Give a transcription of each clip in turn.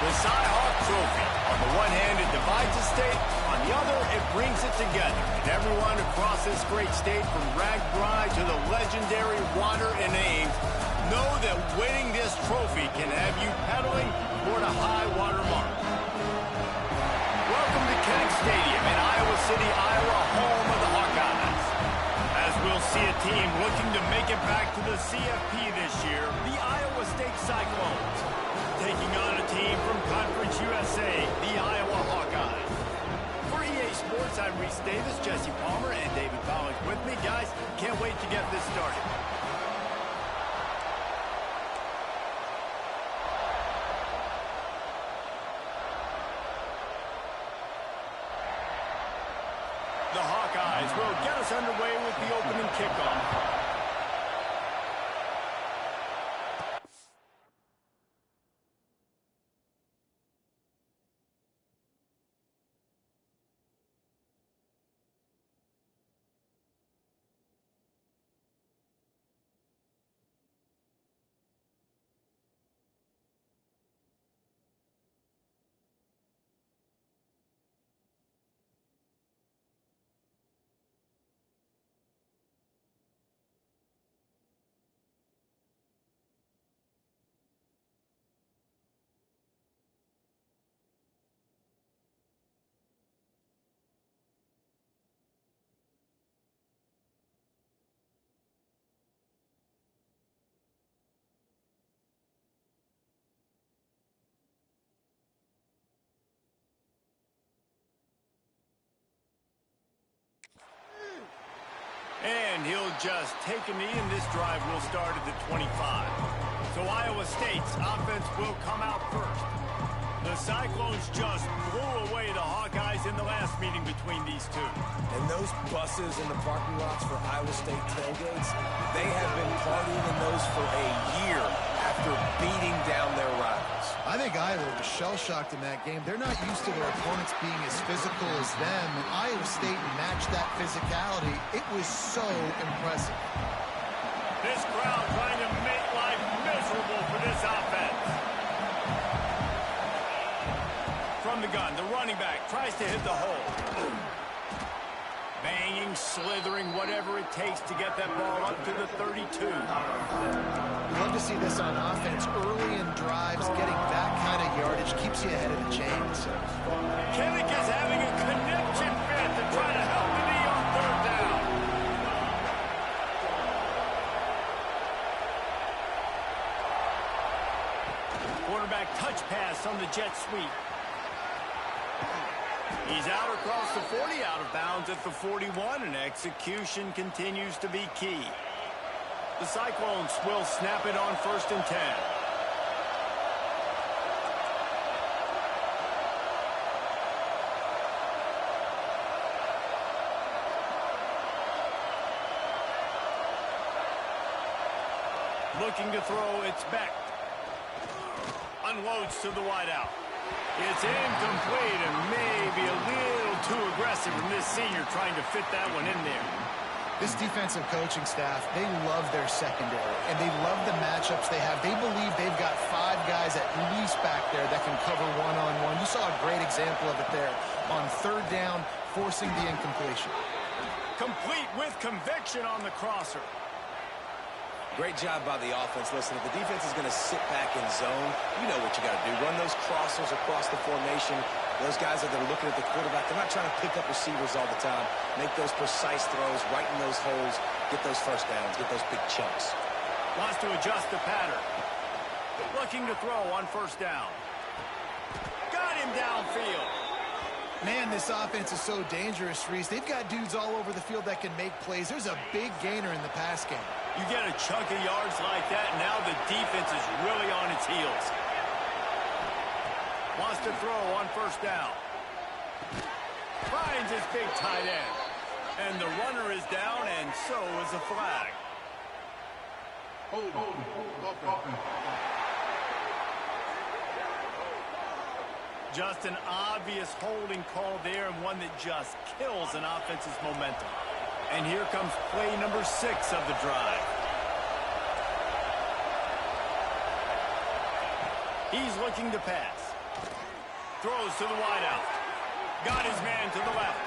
The Cy-Hawk Trophy. On the one hand, it divides a state. On the other, it brings it together. And everyone across this great state, from RAGBRAI to the legendary Water and Ames, know that winning this trophy can have you pedaling toward a high water mark. Welcome to Kinnick Stadium in Iowa City, Iowa, home of the Hawkeyes. As we'll see a team looking to make it back to the CFP this year, the Iowa State Cyclones. Taking on a team from Conference USA, the Iowa Hawkeyes. For EA Sports, I'm Reese Davis, Jesse Palmer, and David Collins with me. Guys, can't wait to get this started. The Hawkeyes will get us underway with the opening kickoff. And he'll just take a knee, and this drive will start at the 25. So Iowa State's offense will come out first. The Cyclones just blew away the Hawkeyes in the last meeting between these two. And those buses in the parking lots for Iowa State tailgates, they have been partying in those for a year after beating down their rivals. I think Iowa was shell-shocked in that game. They're not used to their opponents being as physical as them, and Iowa State matched that physicality. It was so impressive. This crowd trying to make life miserable for this offense. From the gun, the running back tries to hit the hole. Banging, slithering, whatever it takes to get that ball up to the 32. Love to see this on offense. Early in drives, getting that kind of yardage keeps you ahead of the chains. Kinnick is having a conniption fit to try to help the knee on third down. Quarterback touch pass on the jet sweep. He's out across the 40, out of bounds at the 41, and execution continues to be key. The Cyclones will snap it on 1st and 10. Looking to throw, it's Beck. Unloads to the wideout. It's incomplete and maybe a little too aggressive from this senior trying to fit that one in there. This defensive coaching staff, they love their secondary, and they love the matchups they have. They believe they've got 5 guys at least back there that can cover one-on-one. You saw a great example of it there on 3rd down, forcing the incompletion. Complete with conviction on the crosser. Great job by the offense. Listen, if the defense is going to sit back in zone, you know what you got to do. Run those crossers across the formation. Those guys that are looking at the quarterback, they're not trying to pick up receivers all the time. Make those precise throws, right in those holes, get those first downs, get those big chunks. Wants to adjust the pattern. Looking to throw on 1st down. Got him downfield. Man, this offense is so dangerous, Reese. They've got dudes all over the field that can make plays. There's a big gainer in the pass game. You get a chunk of yards like that, and now the defense is really on its heels. Wants to throw on 1st down. Finds his big tight end. And the runner is down, and so is a flag. Just an obvious holding call there, and one that just kills an offense's momentum. And here comes play number 6 of the drive. He's looking to pass. Throws to the wideout. Got his man to the left.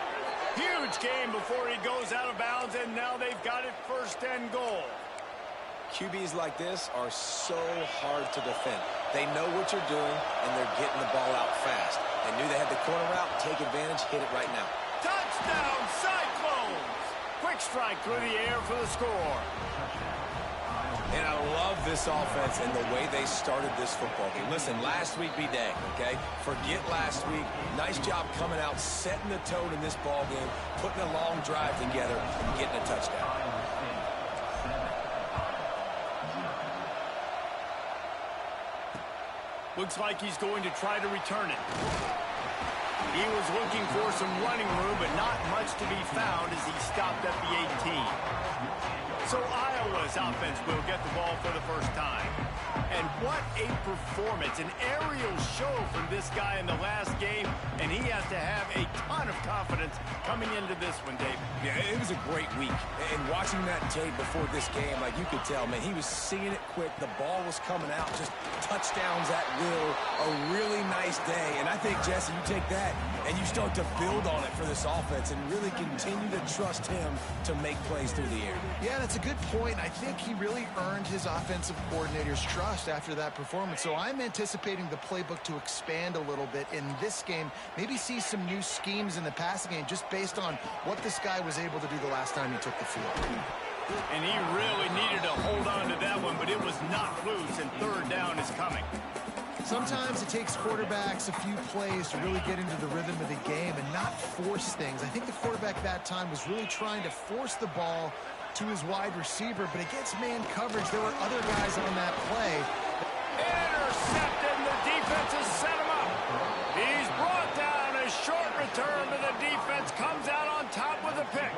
Huge game before he goes out of bounds, and now they've got it first and goal. QBs like this are so hard to defend. They know what you're doing, and they're getting the ball out fast. They knew they had the corner route. Take advantage. Hit it right now. Touchdown, Cyclones! Quick strike through the air for the score. And I love this offense and the way they started this football game. Listen, last week be dang, okay? Forget last week. Nice job coming out, setting the tone in this ball game, putting a long drive together, and getting a touchdown. Looks like he's going to try to return it. He was looking for some running room, but not much to be found as he stopped at the 18. So Iowa's offense will get the ball for the first time. And what a performance, an aerial show from this guy in the last game, and he has to have a ton of confidence coming into this one, Dave. Yeah, it was a great week. And watching that tape before this game, like you could tell, man, he was seeing it quick. The ball was coming out, just touchdowns at will. A really nice day. And I think, Jesse, you take that and you start to build on it for this offense and really continue to trust him to make plays through the air. Yeah, that's a good point. I think he really earned his offensive coordinator's trust after that performance. So I'm anticipating the playbook to expand a little bit in this game. Maybe see some new schemes in the passing game just based on what this guy was able to do the last time he took the field. And he really needed to hold on to that one, but it was knocked loose, and third down is coming. Sometimes it takes quarterbacks a few plays to really get into the rhythm of the game and not force things. I think the quarterback that time was really trying to force the ball to his wide receiver, but against man coverage, there were other guys on that play. Intercepted, and the defense has set him up. He's brought down. A short return, but the defense comes out on top with a pick.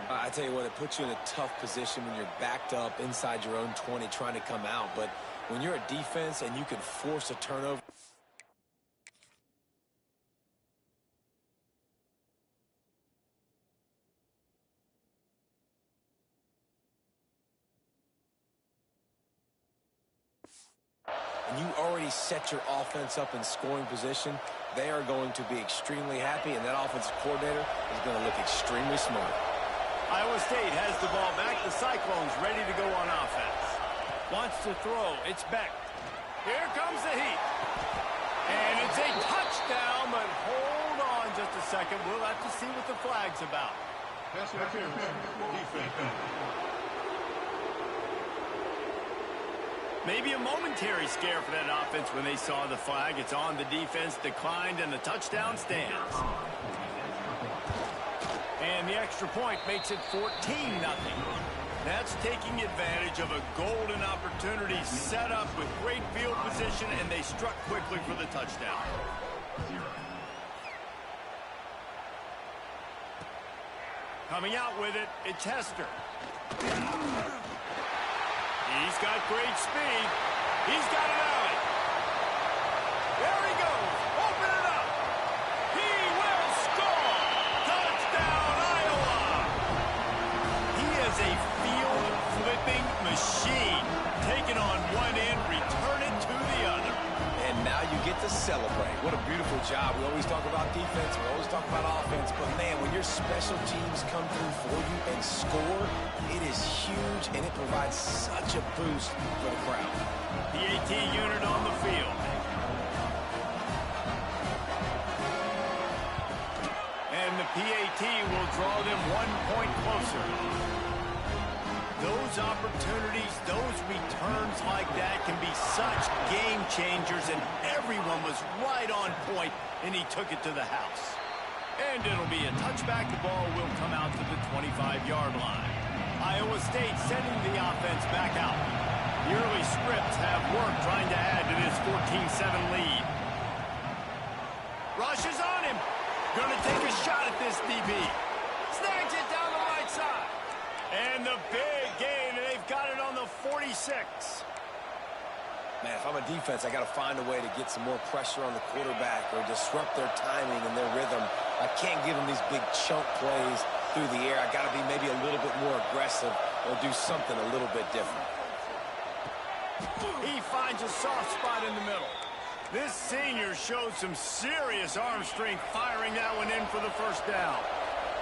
I tell you what, it puts you in a tough position when you're backed up inside your own 20 trying to come out. But when you're a defense and you can force a turnover. And you already set your offense up in scoring position, they are going to be extremely happy, and that offensive coordinator is going to look extremely smart. Iowa State has the ball back. The Cyclones ready to go on offense. Wants to throw. It's Beck. Here comes the heat. And it's a touchdown, but hold on just a second. We'll have to see what the flag's about. Pass interference. Defense. Maybe a momentary scare for that offense when they saw the flag. It's on, the defense declined, and the touchdown stands. And the extra point makes it 14-0. That's taking advantage of a golden opportunity set up with great field position, and they struck quickly for the touchdown. Coming out with it, it's Hester. He's got great speed. He's got an alley. There he goes. Open it up. He will score. Touchdown, Iowa. He is a field-flipping machine. Taking on one end, return it to the other. And now you get to celebrate. What a beautiful job. We always talk about defense. We always talk about offense. But, man, when your special teams come through for you and score, it is huge, and it provides such a boost for the crowd. The AT unit on the field. And the PAT will draw them 1 point closer. Those opportunities, those returns like that can be such game changers, and everyone was right on point, and he took it to the house. And it'll be a touchback. The ball will come out to the 25-yard line. Iowa State sending the offense back out. The early scripts have worked trying to add to this 14-7 lead. Rush is on him. Gonna take a shot at this DB. Snags it down the right side. And the big gain, and they've got it on the 46. Man, if I'm a defense, I got to find a way to get some more pressure on the quarterback or disrupt their timing and their rhythm. I can't give them these big chunk plays through the air. I got to be maybe a little bit more aggressive or do something a little bit different. He finds a soft spot in the middle. This senior showed some serious arm strength firing that one in for the first down.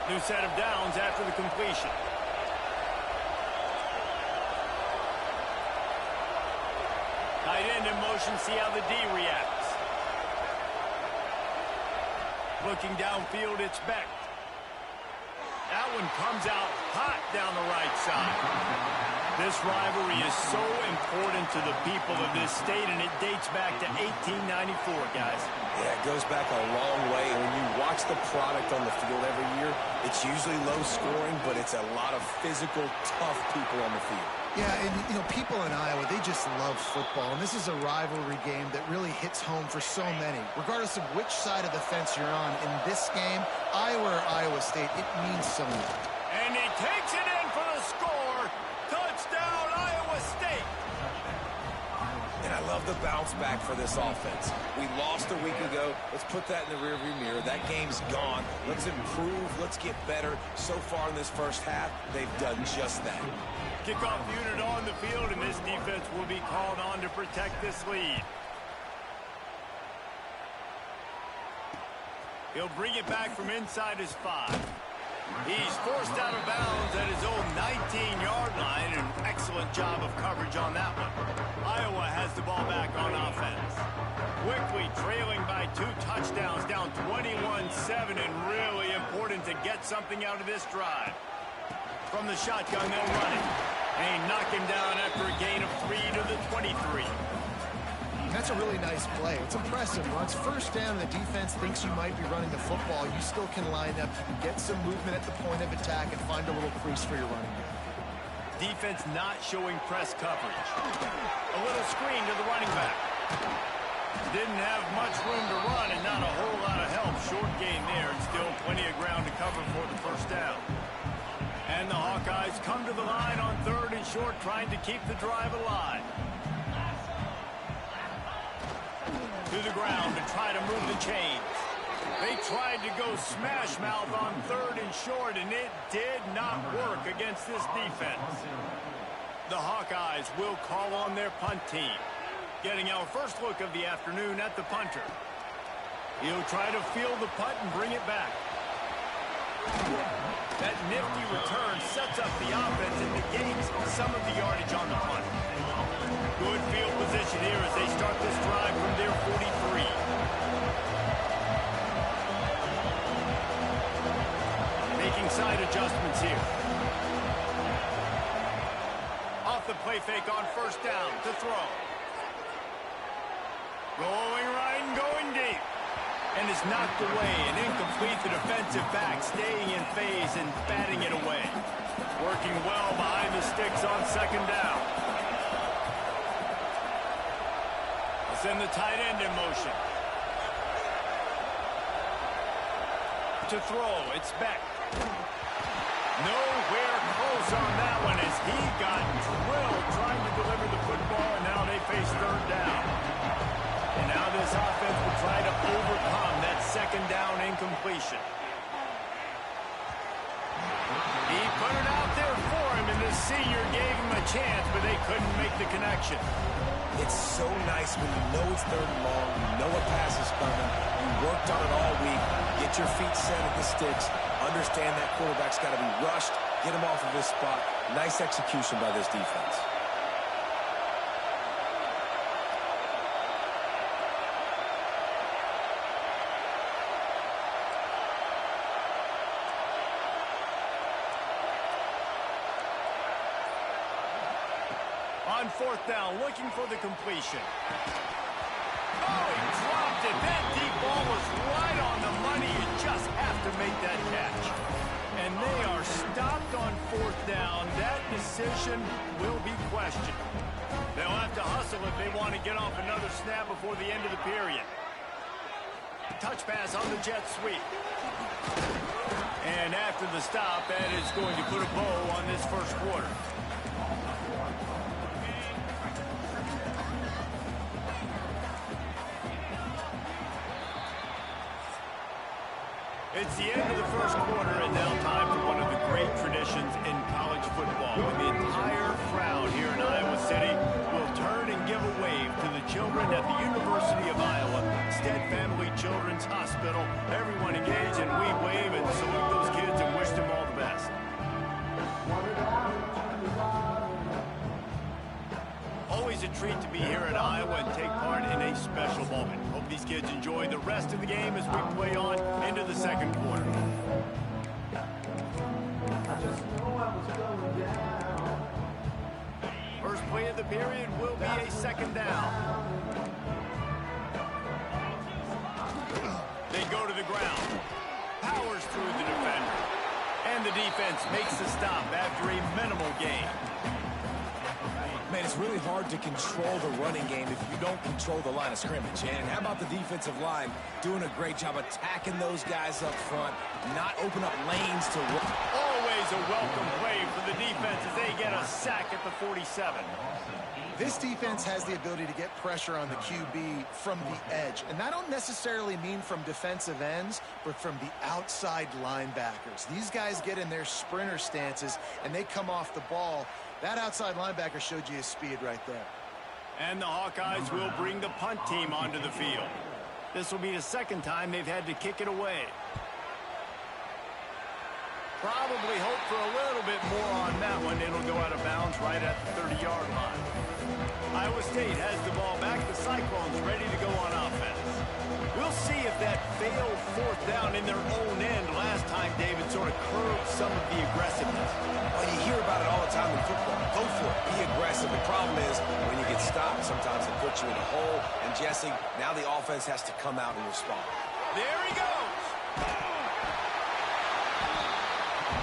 New set of downs after the completion. Tight end in motion, see how the D reacts. Looking downfield, it's Beck. That one comes out hot down the right side. This rivalry is so important to the people of this state, and it dates back to 1894, guys. Yeah, it goes back a long way. And when you watch the product on the field every year, it's usually low scoring, but it's a lot of physical, tough people on the field. Yeah, and, you know, people in Iowa, they just love football. And this is a rivalry game that really hits home for so many. Regardless of which side of the fence you're on, in this game, Iowa or Iowa State, it means so much. And he takes it in for the score. Touchdown, Iowa State. And I love the bounce back for this offense. We lost a week ago. Let's put that in the rearview mirror. That game's gone. Let's improve. Let's get better. So far in this first half, they've done just that. Kickoff unit on the field, and this defense will be called on to protect this lead. He'll bring it back from inside his 5. He's forced out of bounds at his own 19-yard line. An excellent job of coverage on that one. Iowa has the ball back on offense. Quickly trailing by 2 touchdowns, down 21-7, and really important to get something out of this drive. From the shotgun, they'll run it. And he knocked him down after a gain of 3 to the 23. That's a really nice play. It's impressive. Once first down, the defense thinks you might be running the football. You still can line up. You can get some movement at the point of attack and find a little crease for your running back. Defense not showing press coverage. A little screen to the running back. Didn't have much room to run and not a whole lot of help. Short gain there and still plenty of ground to cover for the first down. And the Hawkeyes come to the line on 3rd and short, trying to keep the drive alive. To the ground to try to move the chains. They tried to go smash mouth on 3rd and short, and it did not work against this defense. The Hawkeyes will call on their punt team. Getting our first look of the afternoon at the punter. He'll try to field the punt and bring it back. That nifty return sets up the offense and negates some of the yardage on the punt. Good field position here as they start this drive from their 43. Making side adjustments here. Off the play fake on first down to throw. Rolling right and going deep. And is knocked away and incomplete. The defensive back staying in phase and batting it away. Working well behind the sticks on second down. Send the tight end in motion. To throw, it's Beck. Nowhere close on that one as he got drilled trying to deliver the football, and now they face 3rd down. And now this offense will try to overcome that second down incompletion. He put it out there for him, and the senior gave him a chance, but they couldn't make the connection. It's so nice when you know it's 3rd and long, you know a pass is coming, you worked on it all week, get your feet set at the sticks, understand that quarterback's got to be rushed, get him off of his spot. Nice execution by this defense. On 4th down, looking for the completion. Oh, he dropped it. That deep ball was right on the money. You just have to make that catch. And they are stopped on 4th down. That decision will be questioned. They'll have to hustle if they want to get off another snap before the end of the period. Touch pass on the jet sweep. And after the stop, that is going to put a bow on this first quarter. It's the end of the first quarter, and now time for one of the great traditions in college football. When the entire crowd here in Iowa City will turn and give a wave to the children at the University of Iowa, Stead Family Children's Hospital. Everyone engage, and we wave and salute those kids and wish them all the best. Always a treat to be here at Iowa and take part in a special moment. Hope these kids enjoy the rest of the game as we play on into the second quarter. First play of the period will be a second down. They go to the ground. Powers through the defender. And the defense makes the stop after a minimal gain. Man, it's really hard to control the running game if you don't control the line of scrimmage. And how about the defensive line doing a great job attacking those guys up front, not open up lanes to run. Always a welcome play for the defense as they get a sack at the 47. This defense has the ability to get pressure on the QB from the edge. And I don't necessarily mean from defensive ends, but from the outside linebackers. These guys get in their sprinter stances, and they come off the ball. That outside linebacker showed you his speed right there. And the Hawkeyes will bring the punt team onto the field. This will be the second time they've had to kick it away. Probably hope for a little bit more on that one. It'll go out of bounds right at the 30-yard line. Iowa State has the ball back. The Cyclones ready to go on offense. We'll see if that failed fourth down in their own end last time, David, sort of curbed some of the aggressiveness. Well, you hear about it all the time in football. Go for it. Be aggressive. The problem is when you get stopped, sometimes it puts you in a hole. And, Jesse, now the offense has to come out and respond. There he goes.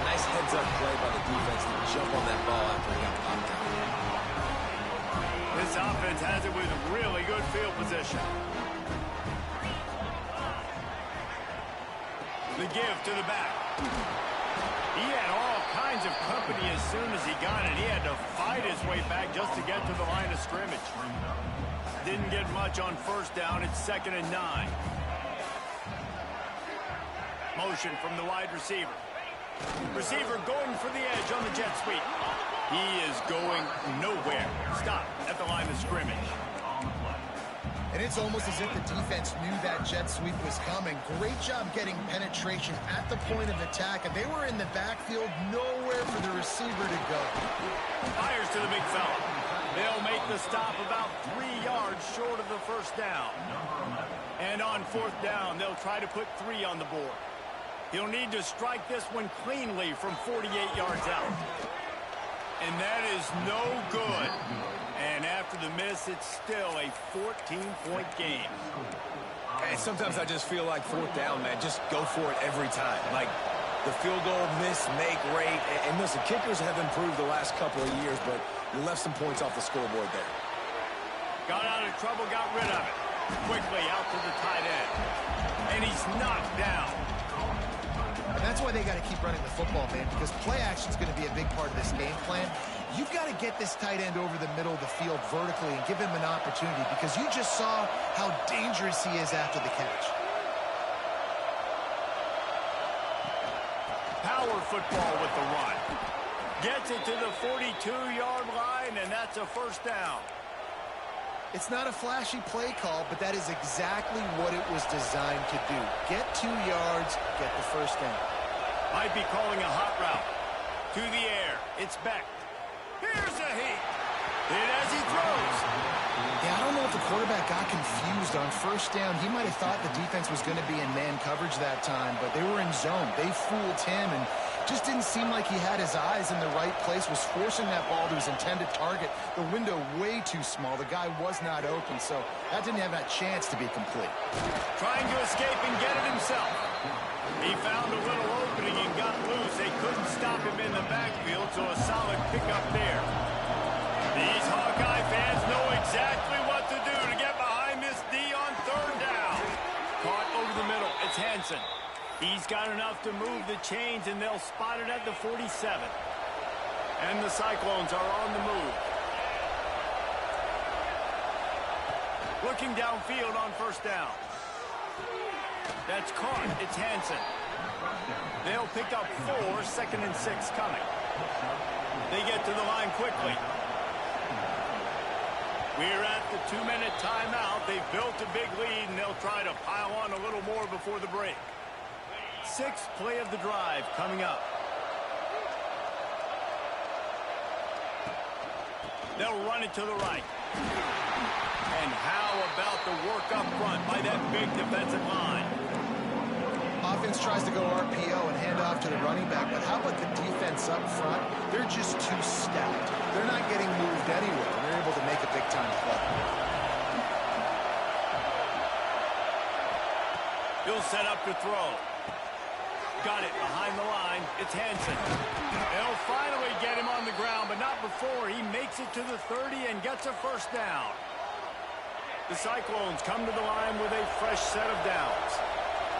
Nice heads-up play by the defense to jump on that ball after he got popped out. This offense has it with really good field position. The give to the back. He had all kinds of company as soon as he got it. He had to fight his way back just to get to the line of scrimmage. Didn't get much on first down. It's 2nd and 9. Motion from the wide receiver. Receiver going for the edge on the jet sweep. He is going nowhere. Stop at the line of scrimmage. And it's almost as if the defense knew that jet sweep was coming. Great job getting penetration at the point of attack, and they were in the backfield, nowhere for the receiver to go. Fires to the big fella. They'll make the stop about 3 yards short of the first down. And on fourth down, they'll try to put 3 on the board. He'll need to strike this one cleanly from 48 yards out. And that is no good. And after the miss, it's still a 14-point game. And sometimes I just feel like fourth down, man, just go for it every time. Like the field goal miss, make rate. And listen, kickers have improved the last couple of years, but you left some points off the scoreboard there. Got out of trouble, got rid of it. Quickly out to the tight end. And he's knocked down. And that's why they got to keep running the football, man, because play action is going to be a big part of this game plan. You've got to get this tight end over the middle of the field vertically and give him an opportunity, because you just saw how dangerous he is after the catch. Power football with the run. Gets it to the 42-yard line, and that's a first down. It's not a flashy play call, but that is exactly what it was designed to do. Get 2 yards, get the first down. Might be calling a hot route. To the air. It's Beck. Here's a heat. Hit as he throws. Yeah, I don't know if the quarterback got confused on first down. He might have thought the defense was going to be in man coverage that time, but they were in zone. They fooled him, and just didn't seem like he had his eyes in the right place, was forcing that ball to his intended target. The window way too small. The guy was not open, so that didn't have that chance to be complete. Trying to escape and get it himself. He found a little opening and got loose. They couldn't stop him in the backfield, so a solid pickup there. These Hawkeye fans know exactly what to do to get behind this D on third down. Caught over the middle. It's Hansen. He's got enough to move the chains, and they'll spot it at the 47. And the Cyclones are on the move. Looking downfield on first down. That's caught. It's Hansen. They'll pick up 4, 2nd and 6 coming. They get to the line quickly. We're at the 2-minute timeout. They've built a big lead, and they'll try to pile on a little more before the break. 6th play of the drive coming up. They'll run it to the right. And how about the work up front by that big defensive line? Offense tries to go RPO and hand off to the running back, but how about the defense up front? They're just too stacked. They're not getting moved anywhere. They're able to make a big-time play. He'll set up to throw. Got it behind the line. It's Hansen. They'll finally get him on the ground, but not before he makes it to the 30 and gets a first down. The Cyclones come to the line with a fresh set of downs.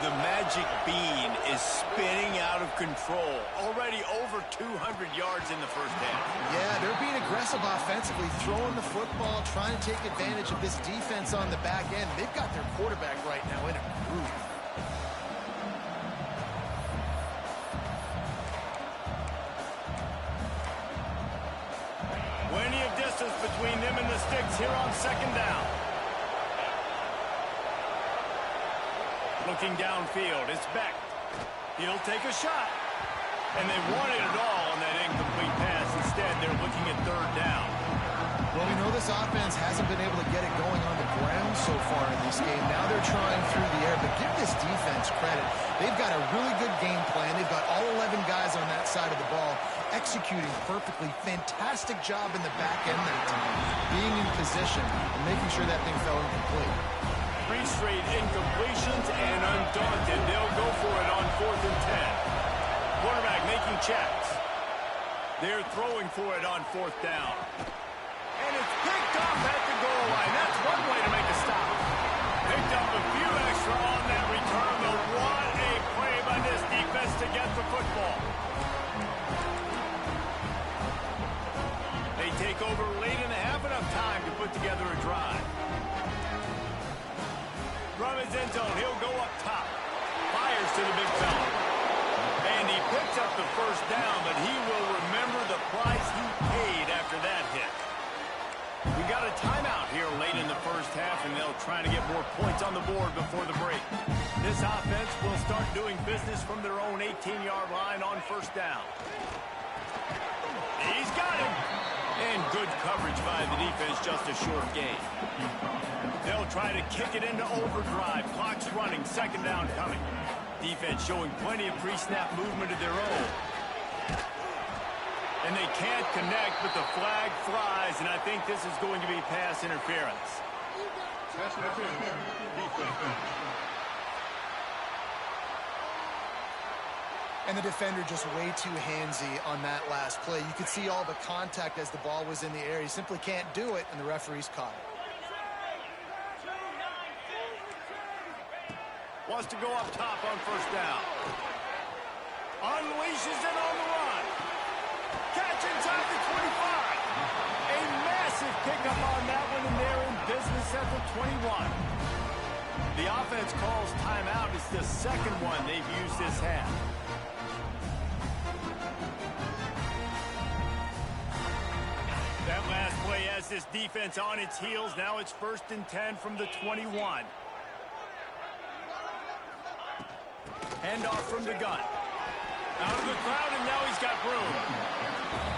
The magic bean is spinning out of control. Already over 200 yards in the first half. Yeah, they're being aggressive offensively, throwing the football, trying to take advantage of this defense on the back end. They've got their quarterback right now in a groove. Plenty of distance between them and the sticks here on 2nd down. Looking downfield, it's Beck. He'll take a shot. And they wanted it all on that incomplete pass. Instead, they're looking at 3rd down. Well, we know this offense hasn't been able to get it going on the ground so far in this game. Now they're trying through the air, but give this defense credit. They've got a really good game plan. They've got all 11 guys on that side of the ball executing perfectly. Fantastic job in the back end that time, being in position and making sure that thing fell incomplete. 3 straight incompletions, and undaunted, they'll go for it on 4th and 10. Quarterback making checks. They're throwing for it on 4th down. And it's picked up at the goal line. That's one way to make a stop. Picked up a few extra on that return, but what a play by this defense to get the football. They take over late in the half, enough time to put together a drive. From his end zone, he'll go up top. Fires to the big fella. And he picks up the first down, but he will remember the price he paid after that hit. We got a timeout here late in the first half, and they'll try to get more points on the board before the break. This offense will start doing business from their own 18-yard line on 1st down. He's got him. And good coverage by the defense, just a short gain. They'll try to kick it into overdrive. Clock's running, 2nd down coming. Defense showing plenty of pre-snap movement of their own. And they can't connect, but the flag flies, and I think this is going to be pass interference. Pass interference. Defense. And the defender just way too handsy on that last play. You could see all the contact as the ball was in the air. He simply can't do it, and the referee's caught it. Wants to go up top on 1st down. Unleashes it on the run. Catch inside the 25. A massive pickup on that one, and they're in business at the 21. The offense calls timeout. It's the 2nd one they've used this half. That last play has this defense on its heels. Now it's 1st and 10 from the 21. Handoff from the gun. Out of the crowd, and now he's got room.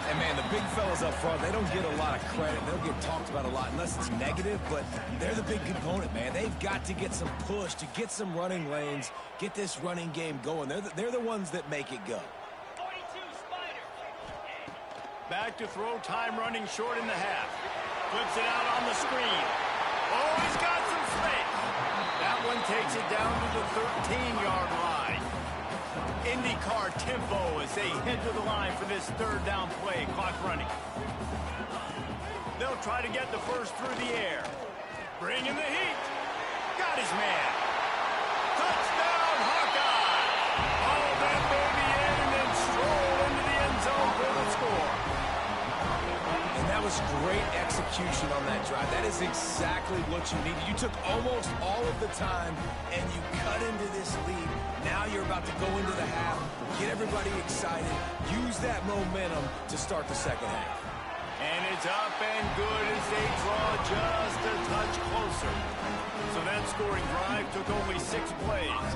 And, man, the big fellas up front, they don't get a lot of credit. They'll get talked about a lot unless it's negative, but they're the big component, man. They've got to get some push, to get some running lanes, get this running game going. They're the ones that make it go. Back to throw, time running short in the half. Flips it out on the screen. Oh, he's got some space. That one takes it down to the 13-yard line. IndyCar tempo as they head to the line for this 3rd down play. Clock running. They'll try to get the first through the air. Bring in the heat. Got his man. Touchdown, Hawkeye. All that baby in and then stroll into the end zone for the score. And that was great execution. execution on that drive. That is exactly what you needed. You took almost all of the time, and you cut into this lead. Now you're about to go into the half, get everybody excited, use that momentum to start the second half. And it's up and good as they draw just a touch closer. So that scoring drive took only 6 plays.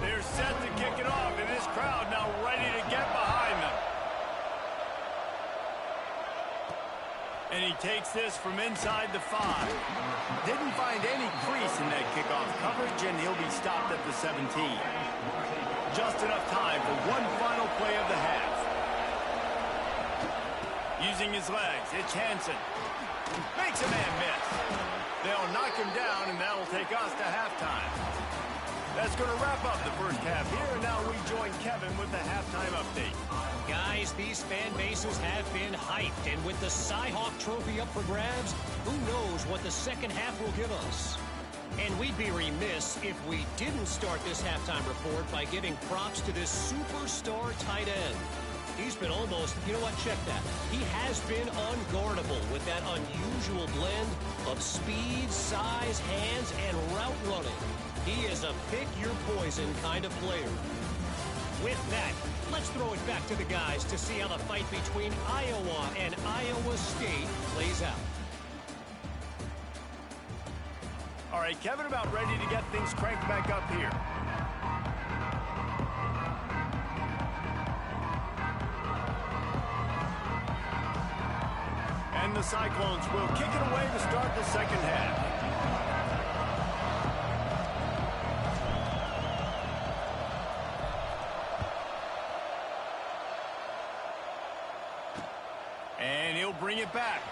They're set to kick it off, and this crowd now ready to get behind them. And he takes this from inside the 5. Didn't find any crease in that kickoff coverage, and he'll be stopped at the 17. Just enough time for one final play of the half. Using his legs, it's Hansen. Makes a man miss. They'll knock him down, and that'll take us to halftime. That's going to wrap up the first half here, and now we join Kevin with the halftime update. Guys, these fan bases have been hyped, and with the Cy-Hawk Trophy up for grabs, who knows what the second half will give us. And we'd be remiss if we didn't start this halftime report by giving props to this superstar tight end. He's been almost, you know what, check that. He has been unguardable with that unusual blend of speed, size, hands, and route running. He is a pick-your-poison kind of player. With that, let's throw it back to the guys to see how the fight between Iowa and Iowa State plays out. All right, Kevin, about ready to get things cranked back up here. And the Cyclones will kick it away to start the second half. And he'll bring it back.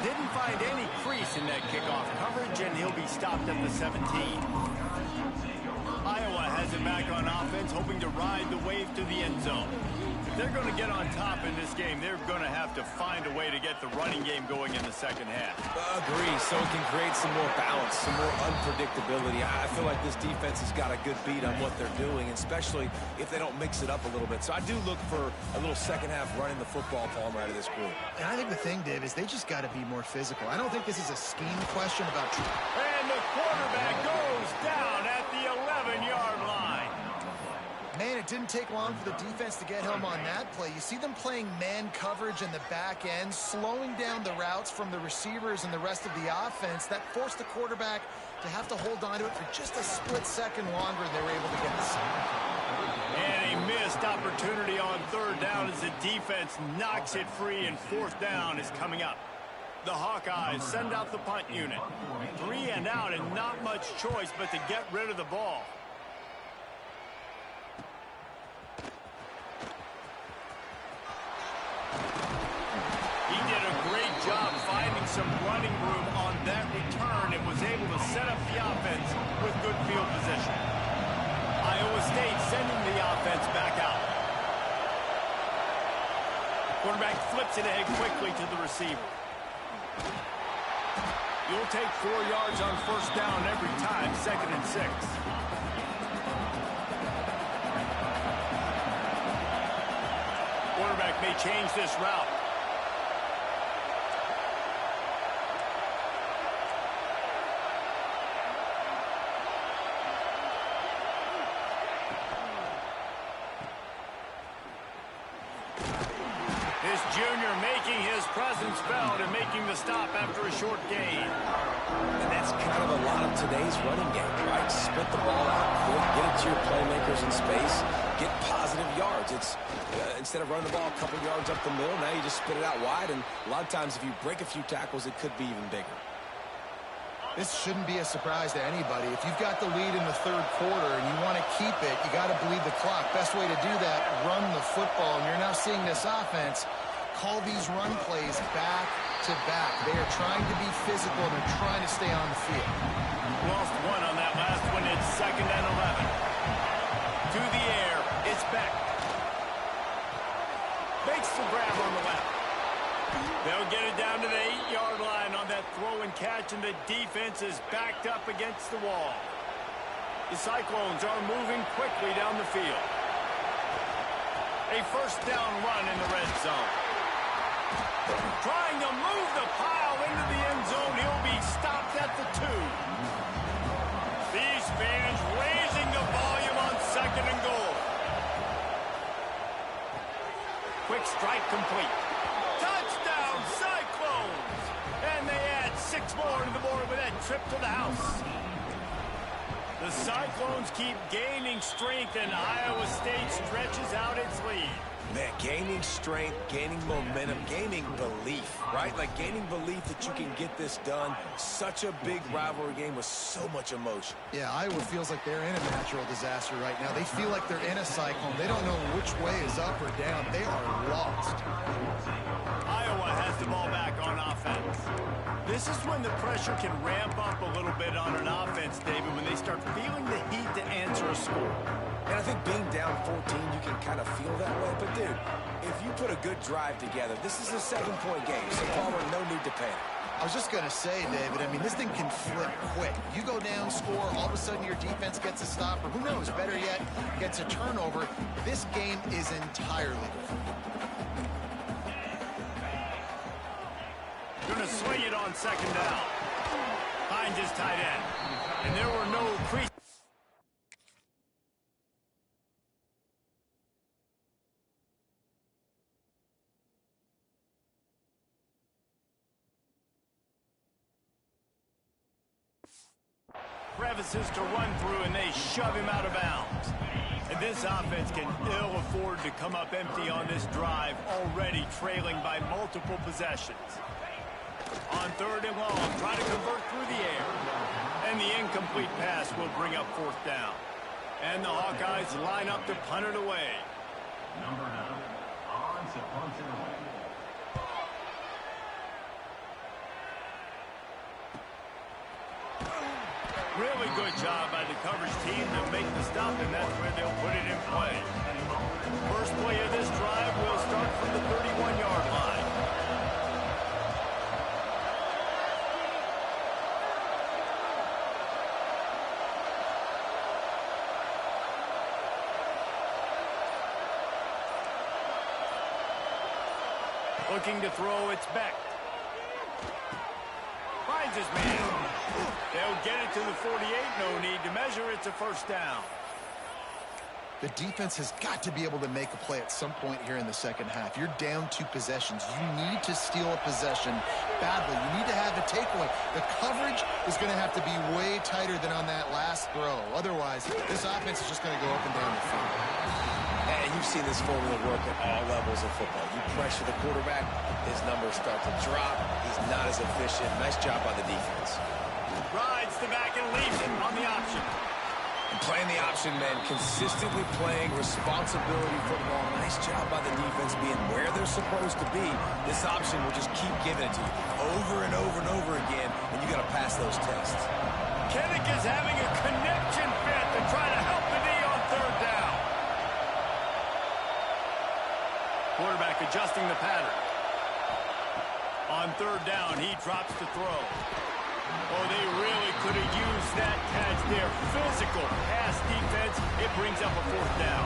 Didn't find any crease in that kickoff coverage, and he'll be stopped at the 17. Iowa has it back on offense, hoping to ride the wave to the end zone. If they're going to get on top in this game, they're going to have to find a way to get the running game going in the second half. Agree, so it can create some more balance, some more unpredictability. I feel like this defense has got a good beat on what they're doing, especially if they don't mix it up a little bit. So I do look for a little second half running the football palm out of this group. And I think the thing, Dave, is they just got to be more physical. I don't think this is a scheme question about... And the quarterback goes down at the 11-yard line. Man, it didn't take long for the defense to get home on that play. You see them playing man coverage in the back end, slowing down the routes from the receivers and the rest of the offense. That forced the quarterback to have to hold on to it for just a split second longer, and they were able to get the sack. And a missed opportunity on third down as the defense knocks it free, and fourth down is coming up. The Hawkeyes send out the punt unit. 3 and out, and not much choice but to get rid of the ball. He did a great job finding some running room on that return and was able to set up the offense with good field position. Iowa State sending the offense back out. Quarterback flips it ahead quickly to the receiver. You'll take 4 yards on first down every time, 2nd and 6. Quarterback may change this route. This junior making his presence felt and making the stop after a short gain. And that's kind of a lot of today's running game, right? Spit the ball out quick, get it to your playmakers in space, get positive yards. It's instead of running the ball a couple yards up the middle, now you just spit it out wide, and a lot of times if you break a few tackles, it could be even bigger. This shouldn't be a surprise to anybody. If you've got the lead in the third quarter and you want to keep it, you got to bleed the clock. Best way to do that, run the football. And you're now seeing this offense call these run plays back to back. They are trying to be physical, and they're trying to stay on the field. Lost one on that last one. It's 2nd and 11. To the air, it's Beck. Makes the grab on the left. They'll get it down to the 8-yard line on that throw and catch, and the defense is backed up against the wall. The Cyclones are moving quickly down the field. A first down run in the red zone. Trying to move the pile into the end zone. He'll be stopped at the 2. These fans raising the volume on 2nd and goal. Quick strike complete. Touchdown, Cyclones! And they add 6 more to the board with that trip to the house. The Cyclones keep gaining strength, and Iowa State stretches out its lead. Man, gaining strength, gaining momentum, gaining belief, right? Like gaining belief that you can get this done. Such a big rivalry game with so much emotion. Yeah, Iowa feels like they're in a natural disaster right now. They feel like they're in a cyclone. They don't know which way is up or down. They are lost. Iowa has the ball back on offense. This is when the pressure can ramp up a little bit on an offense, David, when they start feeling the heat to answer a score. And I think being down 14, you can kind of feel that way. But, dude, if you put a good drive together, this is a 7-point game. So, Palmer, no need to panic. I was just going to say, David, I mean, this thing can flip quick. You go down, score, all of a sudden your defense gets a stop, or who knows, better yet, gets a turnover. This game is entirely different. Going to swing it on 2nd down. Hines is tight end. And there were no creases. Crevices to run through, and they shove him out of bounds. And this offense can ill afford to come up empty on this drive, already trailing by multiple possessions. On 3rd and long, try to convert through the air. And the incomplete pass will bring up 4th down. And the Hawkeyes line up to punt it away. Number 9 on to punt it away. Really good job by the coverage team to make the stop, and that's where they'll put it in play. First play of this drive will start from the 31-yard line. Looking to throw, it's Beck. Finds his man. They'll get it to the 48, no need to measure. It's a 1st down. The defense has got to be able to make a play at some point here in the 2nd half. You're down 2 possessions. You need to steal a possession badly. You need to have a takeaway. The coverage is going to have to be way tighter than on that last throw. Otherwise, this offense is just going to go up and down the field. And you've seen this formula work at all levels of football. You pressure the quarterback, his numbers start to drop. He's not as efficient. Nice job by the defense. Rides the back and leaves it on the option. And playing the option, man, consistently playing responsibility football. Nice job by the defense being where they're supposed to be. This option will just keep giving it to you over and over and over again, and you got to pass those tests. Kennick is having a connection fit to try to help the knee on 3rd down. Quarterback adjusting the pattern. On 3rd down, he drops to throw. Oh, they really could have used that catch there. Physical pass defense. It brings up a 4th down.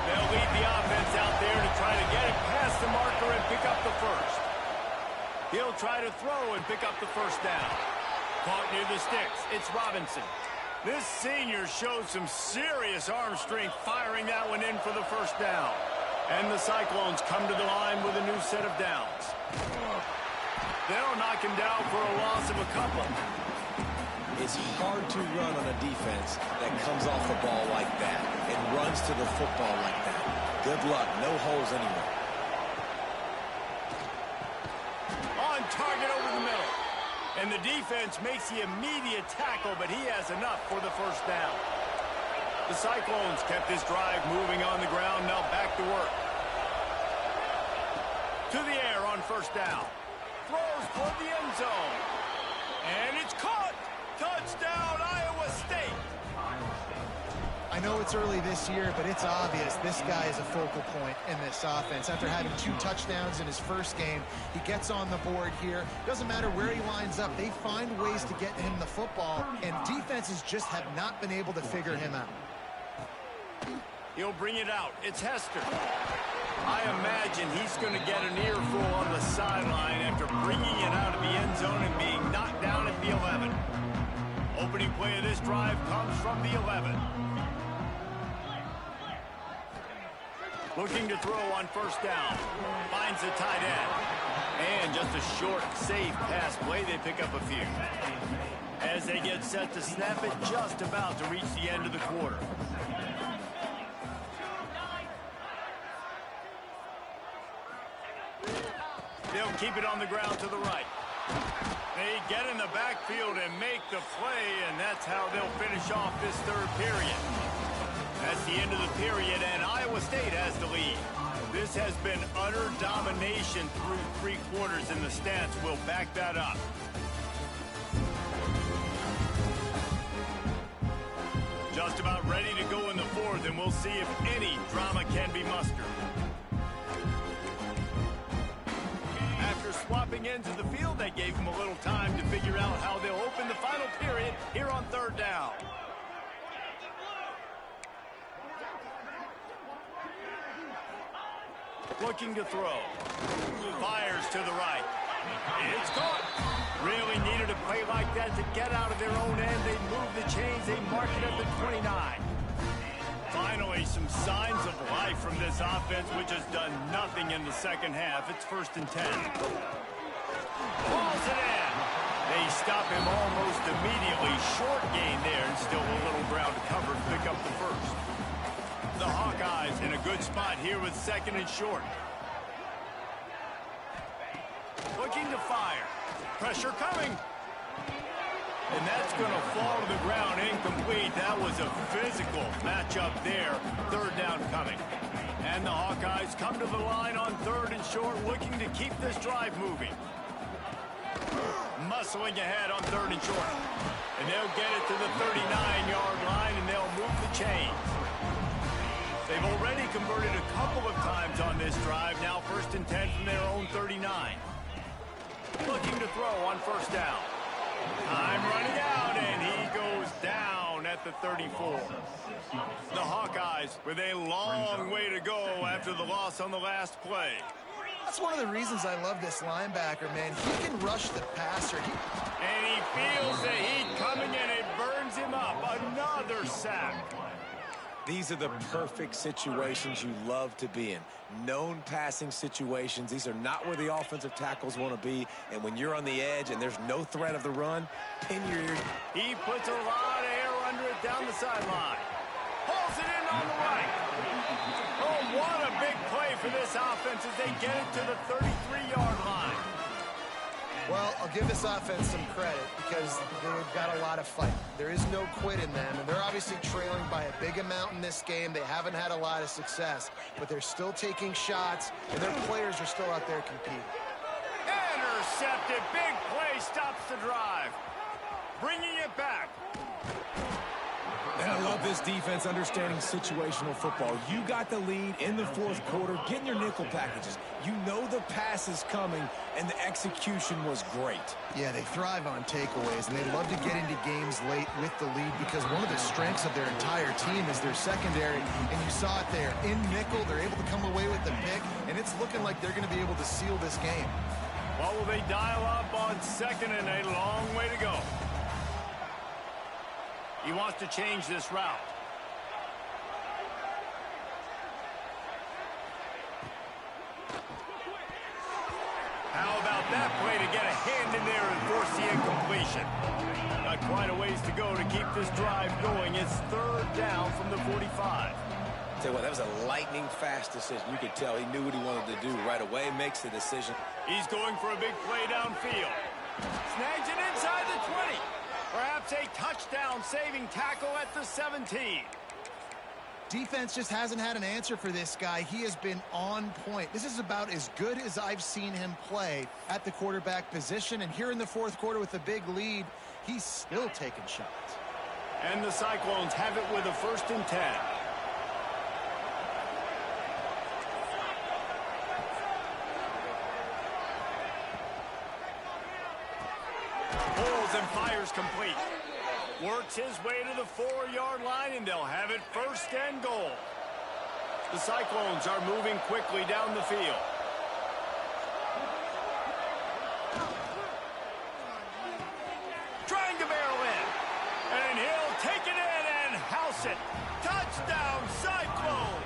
They'll lead the offense out there to try to get it past the marker and pick up the 1st. He'll try to throw and pick up the 1st down. Caught near the sticks. It's Robinson. This senior shows some serious arm strength firing that one in for the 1st down. And the Cyclones come to the line with a new set of downs. They'll knock him down for a loss of a couple. It's hard to run on a defense that comes off the ball like that and runs to the football like that. Good luck. No holes anywhere. On target over the middle. And the defense makes the immediate tackle, but he has enough for the 1st down. The Cyclones kept this drive moving on the ground. Now back to work. To the air on 1st down. Throws toward the end zone. And it's caught. Touchdown, Iowa State. I know it's early this year, but it's obvious this guy is a focal point in this offense. After having 2 touchdowns in his first game, he gets on the board here. Doesn't matter where he lines up. They find ways to get him the football, and defenses just have not been able to figure him out. He'll bring it out. It's Hester. I imagine he's going to get an earful on the sideline after bringing it out of the end zone and being knocked down at the 11. Opening play of this drive comes from the 11. Looking to throw on first down. Finds the tight end. And just a short, safe pass play. They pick up a few. As they get set to snap it, just about to reach the end of the quarter. They'll keep it on the ground to the right. They get in the backfield and make the play, and that's how they'll finish off this third period. That's the end of the period, and Iowa State has the lead. This has been utter domination through 3 quarters, and the stats will back that up. Just about ready to go in the fourth, and we'll see if any drama can be mustered. After swapping ends of the field, that gave them a little time to figure out how they'll open the final period here on third down. Looking to throw. Fires to the right. It's caught. Really needed a play like that to get out of their own end. They move the chains. They mark it at the 29. Finally, some signs of life from this offense, which has done nothing in the second half. It's 1st and 10. Pulls it in. They stop him almost immediately. Short gain there, and still a little ground to cover to pick up the first. The Hawkeyes in a good spot here with 2nd and short. Looking to fire. Pressure coming. And that's going to fall to the ground incomplete. That was a physical matchup there. Third down coming. And the Hawkeyes come to the line on 3rd and short, looking to keep this drive moving. Muscling ahead on 3rd and short. And they'll get it to the 39-yard line, and they'll move the chains. They've already converted a couple of times on this drive. Now 1st and 10 from their own 39. Looking to throw on first down. Time running out, and he goes down at the 34. The Hawkeyes with a long way to go after the loss on the last play. That's one of the reasons I love this linebacker, man. He can rush the passer. And he feels the heat coming, and it burns him up. Another sack. These are the perfect situations you love to be in. Known passing situations. These are not where the offensive tackles want to be. And when you're on the edge and there's no threat of the run, pin your ears. He puts a lot of air under it down the sideline. Pulls it in on the right. Oh, what a big play for this offense as they get it to the 33-yard line. Well, I'll give this offense some credit because they've got a lot of fight. There is no quit in them, and they're obviously trailing by a big amount in this game. They haven't had a lot of success, but they're still taking shots, and their players are still out there competing. Intercepted. Big play stops the drive. Bringing it back. And I love this defense understanding situational football. You got the lead in the 4th quarter, getting your nickel packages. You know the pass is coming, and the execution was great. Yeah, they thrive on takeaways, and they love to get into games late with the lead because one of the strengths of their entire team is their secondary, and you saw it there. In nickel, they're able to come away with the pick, and it's looking like they're going to be able to seal this game. What will they dial up on 2nd and a long way to go? He wants to change this route. How about that play to get a hand in there and force the incompletion? Got quite a ways to go to keep this drive going. It's 3rd down from the 45. Tell you what, that was a lightning-fast decision. You could tell he knew what he wanted to do right away. Makes the decision. He's going for a big play downfield. Snags it inside the 20. Perhaps a touchdown-saving tackle at the 17. Defense just hasn't had an answer for this guy. He has been on point. This is about as good as I've seen him play at the quarterback position. And here in the 4th quarter with a big lead, he's still taking shots. And the Cyclones have it with a 1st and 10. Pulls and fires complete. Works his way to the 4-yard line, and they'll have it 1st and goal. The Cyclones are moving quickly down the field. Trying to barrel in. And he'll take it in and house it. Touchdown, Cyclones!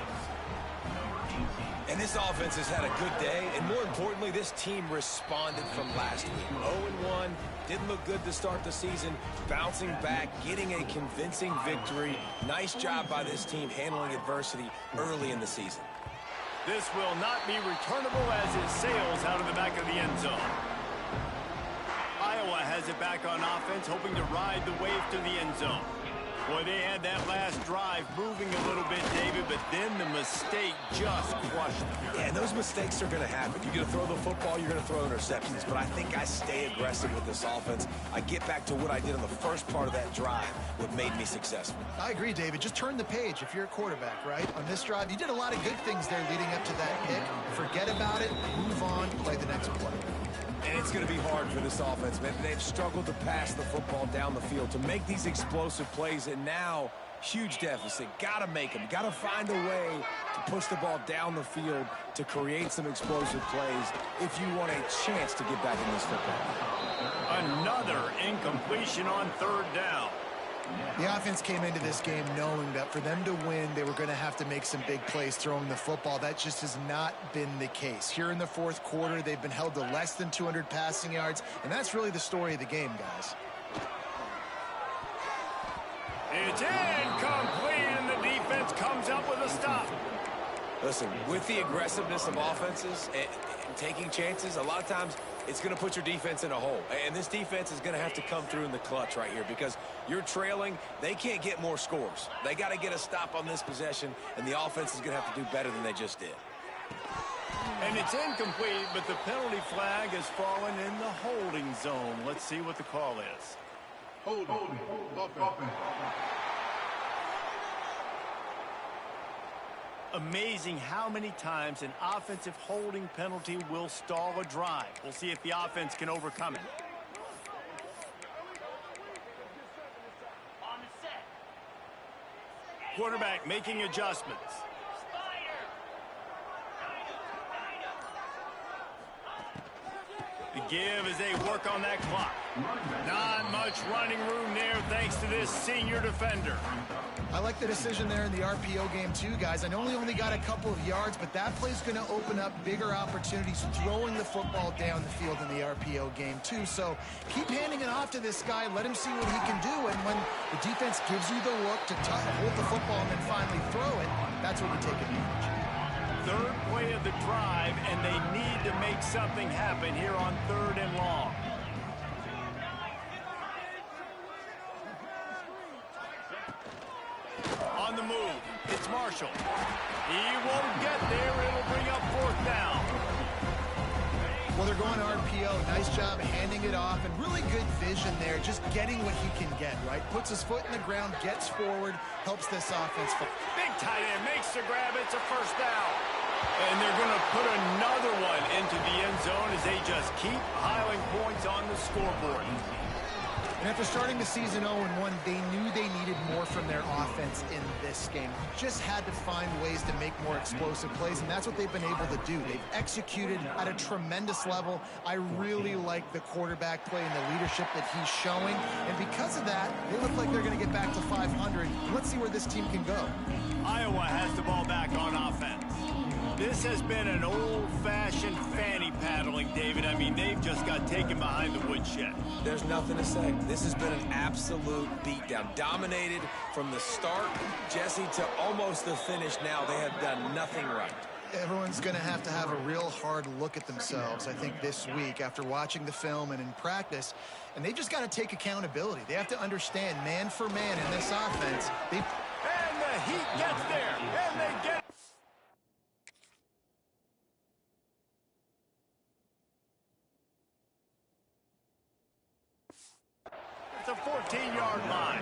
And this offense has had a good day, and more importantly, this team responded from last week. 0-1, didn't look good to start the season, bouncing back, getting a convincing victory. Nice job by this team handling adversity early in the season. This will not be returnable as it sails out of the back of the end zone. Iowa has it back on offense, hoping to ride the wave to the end zone. Boy, they had that last drive moving a little bit, David, but then the mistake just crushed them. Yeah, and those mistakes are going to happen. You're going to throw the football, you're going to throw interceptions, but I think I stay aggressive with this offense. I get back to what I did in the first part of that drive, what made me successful. I agree, David. Just turn the page if you're a quarterback, right? On this drive, you did a lot of good things there leading up to that pick. Forget about it, move on, play the next play. And it's going to be hard for this offense, man. They've struggled to pass the football down the field, to make these explosive plays, and now, huge deficit. Got to make them. Got to find a way to push the ball down the field to create some explosive plays if you want a chance to get back in this football. Another incompletion on third down. The offense came into this game knowing that for them to win, they were going to have to make some big plays throwing the football. That just has not been the case. Here in the fourth quarter, they've been held to less than 200 passing yards, and that's really the story of the game, guys. It's incomplete, and the defense comes up with a stop. Listen, with the aggressiveness of offenses and taking chances, a lot of times it's going to put your defense in a hole. And this defense is going to have to come through in the clutch right here because you're trailing. They can't get more scores. They got to get a stop on this possession, and the offense is going to have to do better than they just did. And it's incomplete, but the penalty flag has fallen in the holding zone. Let's see what the call is. Holding. Amazing how many times an offensive holding penalty will stall a drive. We'll see if the offense can overcome it. Quarterback making adjustments. The give as they work on that clock. Not much running room there thanks to this senior defender. I like the decision there in the RPO game too, guys. I know he only got a couple of yards, but that play's going to open up bigger opportunities throwing the football down the field in the RPO game too. So keep handing it off to this guy. Let him see what he can do. And when the defense gives you the look to hold the football and then finally throw it, that's when you take advantage. Third play of the drive, and they need to make something happen here on 3rd and long. On the move, it's Marshall. He won't get there. It'll bring up 4th down. Well, they're going RPO. Nice job handing it off, and really good vision there, just getting what he can get, right? Puts his foot in the ground, gets forward, helps this offense. Big tight end makes the grab. It's a 1st down. And they're going to put another one into the end zone as they just keep piling points on the scoreboard. And after starting the season 0-1, they knew they needed more from their offense in this game. Just had to find ways to make more explosive plays, and that's what they've been able to do. They've executed at a tremendous level. I really like the quarterback play and the leadership that he's showing. And because of that, they look like they're going to get back to 500. Let's see where this team can go. Iowa has the ball back on offense. This has been an old-fashioned fanny paddling, David. I mean, they've just got taken behind the woodshed. There's nothing to say. This has been an absolute beatdown. Dominated from the start, Jesse, to almost the finish now. They have done nothing right. Everyone's going to have a real hard look at themselves, I think, this week after watching the film and in practice. And they've just got to take accountability. They have to understand, man for man in this offense. And the Heat gets there, and they get it. It's a 14-yard line.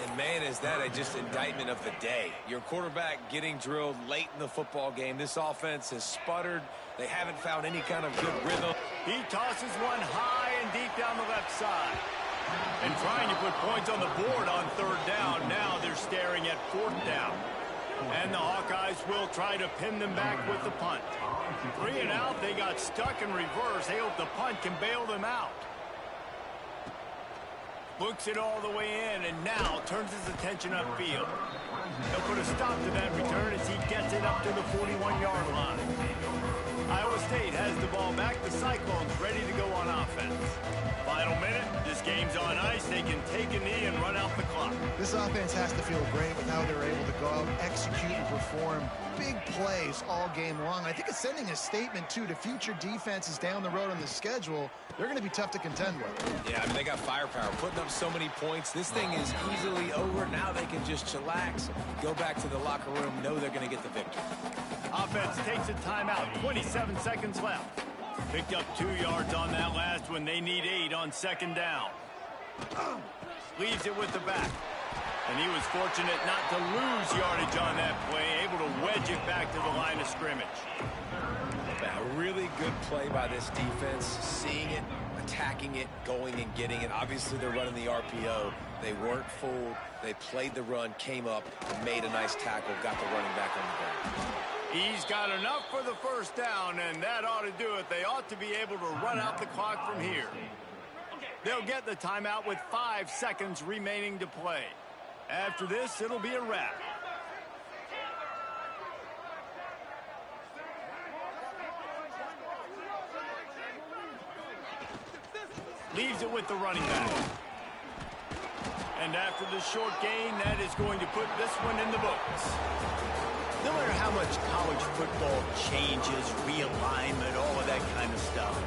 And, man, is that just indictment of the day. Your quarterback getting drilled late in the football game. This offense has sputtered. They haven't found any kind of good rhythm. He tosses one high and deep down the left side. And trying to put points on the board on 3rd down. Now they're staring at 4th down. And the Hawkeyes will try to pin them back with the punt. 3 and out, they got stuck in reverse. They hope the punt can bail them out. Looks it all the way in, and now turns his attention upfield. He'll put a stop to that return as he gets it up to the 41-yard line. Iowa State has the ball back. The Cyclones ready to go on offense. Final minute. This game's on ice. They can take a knee and run out the clock. This offense has to feel great with how they're able to go out, execute, and perform big plays all game long. I think it's sending a statement, too, to future defenses down the road on the schedule. They're going to be tough to contend with. Yeah, I mean, they got firepower, putting up so many points. This thing is easily over. Now they can just chillax, go back to the locker room, know they're going to get the victory. Offense takes a timeout. 27 seconds left. Picked up 2 yards on that last one. They need 8 on second down. Leaves it with the back. And he was fortunate not to lose yardage on that play, able to wedge it back to the line of scrimmage. A really good play by this defense, seeing it, attacking it, going and getting it. Obviously, they're running the RPO. They weren't fooled. They played the run, came up, made a nice tackle, got the running back on the ground. He's got enough for the first down, and that ought to do it. They ought to be able to run out the clock from here. They'll get the timeout with 5 seconds remaining to play. After this, it'll be a wrap. Leaves it with the running back. And after the short gain, that is going to put this one in the books. No matter how much college football changes, realignment, all of that kind of stuff,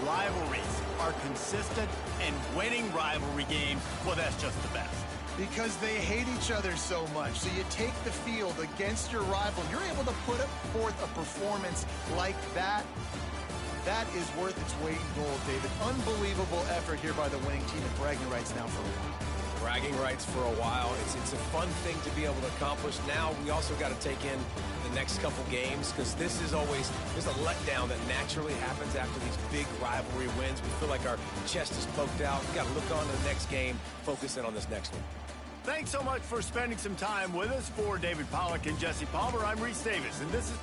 rivalries are consistent, and winning rivalry games, well, that's just the best. Because they hate each other so much. So you take the field against your rival. You're able to put forth a performance like that. That is worth its weight in gold, David. Unbelievable effort here by the winning team, and bragging rights now for a while. Bragging rights for a while. It's a fun thing to be able to accomplish. Now we also got to take in the next couple games, because this is always, there's a letdown that naturally happens after these big rivalry wins. We feel like our chest is poked out. We've got to look on to the next game, focus in on this next one. Thanks so much for spending some time with us. For David Pollack and Jesse Palmer, I'm Reese Davis, and this is...